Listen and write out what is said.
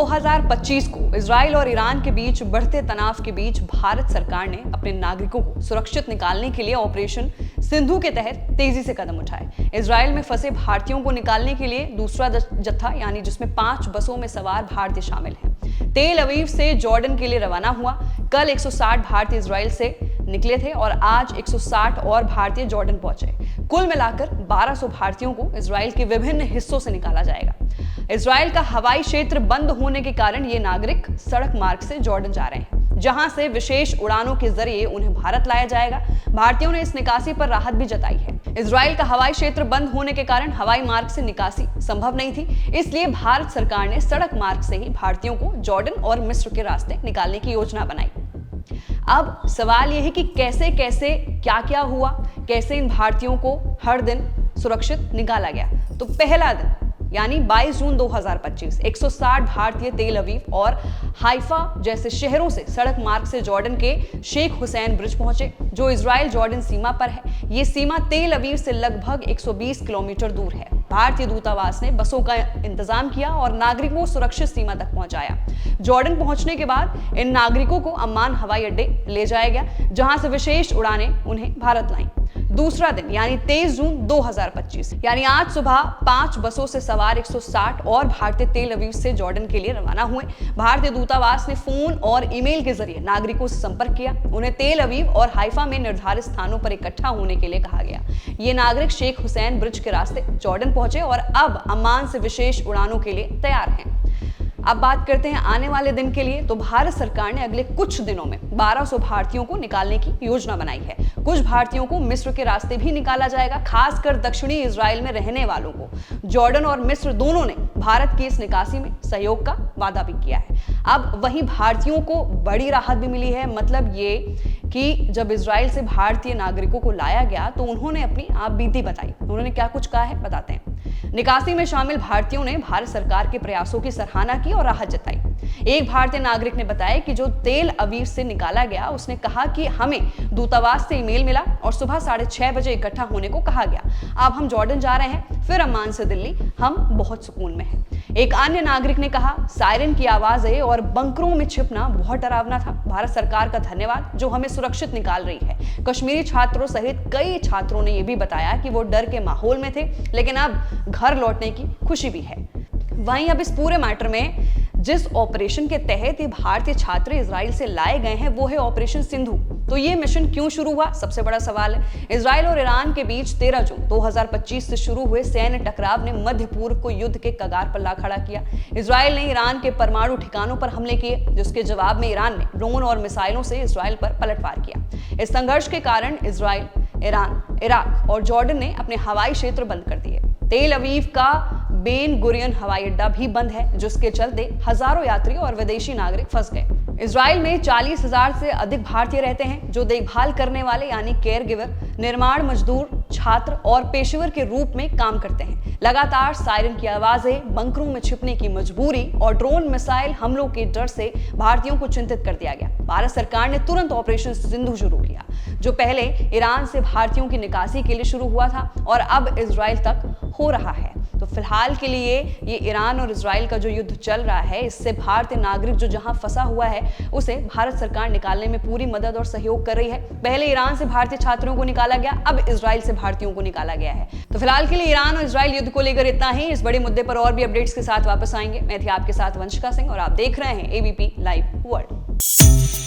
2025 को इजराइल और ईरान के बीच बढ़ते तनाव के बीच भारत सरकार ने अपने नागरिकों को सुरक्षित निकालने के लिए ऑपरेशन सिंधु के तहत तेजी से कदम उठाए। इजराइल में फंसे भारतीयों को निकालने के लिए दूसरा जत्था यानी जिसमें 5 बसों में सवार भारतीय शामिल हैं, तेल अवीव से जॉर्डन के लिए रवाना हुआ। कल 160 भारतीय इजराइल से निकले थे और आज 160 और भारतीय जॉर्डन पहुंचे। कुल मिलाकर 1200 भारतीयों को इजराइल के विभिन्न हिस्सों से निकाला जाएगा। इजराइल का हवाई क्षेत्र बंद होने के कारण ये नागरिक सड़क मार्ग से जॉर्डन जा रहे हैं, जहां से विशेष उड़ानों के जरिए उन्हें भारत लाया जाएगा। भारतीयों ने इस निकासी पर राहत भी जताई है। इजराइल का हवाई क्षेत्र बंद होने के कारण हवाई मार्ग से निकासी संभव नहीं थी, इसलिए भारत सरकार ने सड़क मार्ग से ही भारतीयों को जॉर्डन और मिस्र के रास्ते निकालने की योजना बनाई। अब सवाल यह है कि कैसे कैसे क्या क्या हुआ, कैसे इन भारतीयों को हर दिन सुरक्षित निकाला गया। तो पहला दिन यानी 22 जून 2025 160 भारतीय तेल अवीव और हाइफा जैसे शहरों से सड़क मार्ग से जॉर्डन के शेख हुसैन ब्रिज पहुंचे, जो इजराइल जॉर्डन सीमा पर है। ये सीमा तेल अवीव से लगभग 120 किलोमीटर दूर है। भारतीय दूतावास ने बसों का इंतजाम किया और नागरिकों को सुरक्षित सीमा तक पहुंचाया। जॉर्डन पहुंचने के बाद इन नागरिकों को अम्मान हवाई अड्डे ले जाया गया, जहां से विशेष उड़ानें उन्हें भारत लाईं। दूसरा दिन यानी 23 जून 2025 यानी आज सुबह 5 बसों से सवार 160 और भारतीय तेल अवीव से जॉर्डन के लिए रवाना हुए। भारतीय दूतावास ने फोन और ईमेल के जरिए नागरिकों से संपर्क किया। उन्हें तेल अवीव और हाइफा में निर्धारित स्थानों पर इकट्ठा होने के लिए कहा गया। ये नागरिक शेख हुसैन ब्रिज के रास्ते जॉर्डन पहुंचे और अब अम्मान से विशेष उड़ानों के लिए तैयार हैं। अब बात करते हैं आने वाले दिन के लिए। तो भारत सरकार ने अगले कुछ दिनों में 1200 भारतीयों को निकालने की योजना बनाई है। कुछ भारतीयों को मिस्र के रास्ते भी निकाला जाएगा, खासकर दक्षिणी इजराइल में रहने वालों को। जॉर्डन और मिस्र दोनों ने भारत की इस निकासी में सहयोग का वादा भी किया है। अब वहीं भारतीयों को बड़ी राहत भी मिली है। मतलब ये कि जब इजराइल से भारतीय नागरिकों को लाया गया तो उन्होंने अपनी आप बीती बताई। उन्होंने क्या कुछ कहा है बताते हैं। निकासी में शामिल भारतीयों ने भारत सरकार के प्रयासों की सराहना की और राहत जताई। एक भारतीय नागरिक ने बताया कि जो तेल अवीव से निकाला गया, उसने कहा कि हमें दूतावास से ईमेल मिला और सुबह 6:30 बजे इकट्ठा होने को कहा गया। अब हम जॉर्डन जा रहे हैं, फिर अम्मान से दिल्ली। हम बहुत सुकून में हैं। एक अन्य नागरिक ने कहा, सायरन की आवाजें और बंकरों में छिपना बहुत डरावना था। भारत सरकार का धन्यवाद जो हमें सुरक्षित निकाल रही है। कश्मीरी छात्रों सहित कई छात्रों ने यह भी बताया कि वो डर के माहौल में थे, लेकिन अब घर लौटने की खुशी भी है। वहीं अब इस पूरे मैटर में जिस ऑपरेशन के तहत ये भारतीय छात्र इजराइल से लाए गए हैं वो है ऑपरेशन सिंधु। तो ये मिशन क्यों शुरू हुआ, सबसे बड़ा सवाल है। इजराइल और ईरान के बीच 13 जून 2025 से शुरू हुए सैन्य टकराव ने मध्य पूर्व को युद्ध के कगार पर ला खड़ा किया। इजराइल ने ईरान के परमाणु ठिकानों पर हमले किए, जिसके जवाब में ईरान ने ड्रोन और मिसाइलों से इजराइल पर पलटवार किया। इस संघर्ष के कारण इजराइल, ईरान, इराक और जॉर्डन ने अपने हवाई क्षेत्र बंद कर दिए। तेल अवीव का बेन गुरियन हवाई अड्डा भी बंद है, जिसके चलते हजारों यात्री और विदेशी नागरिक फंस गए। इजराइल में 40,000 से अधिक भारतीय रहते हैं, जो देखभाल करने वाले यानी केयर गिवर, निर्माण मजदूर, छात्र और पेशेवर के रूप में काम करते हैं। लगातार सायरन की आवाजें, बंकरों में छिपने की मजबूरी और ड्रोन मिसाइल हमलों के डर से भारतीयों को चिंतित कर दिया गया। भारत सरकार ने तुरंत ऑपरेशन सिंधु शुरू किया, जो पहले ईरान से भारतीयों की निकासी के लिए शुरू हुआ था और अब इजराइल तक हो रहा है। तो फिलहाल के लिए ये ईरान और इजराइल का जो युद्ध चल रहा है, इससे भारतीय नागरिक जो जहां फंसा हुआ है उसे भारत सरकार निकालने में पूरी मदद और सहयोग कर रही है। पहले ईरान से भारतीय छात्रों को निकाला गया, अब इजराइल से भारतीयों को निकाला गया है। तो फिलहाल के लिए ईरान और इजराइल युद्ध को लेकर इतना ही। इस बड़े मुद्दे पर और भी अपडेट्स के साथ वापस आएंगे। मैं थी आपके साथ वंशिका सिंह और आप देख रहे हैं एबीपी लाइव वर्ल्ड।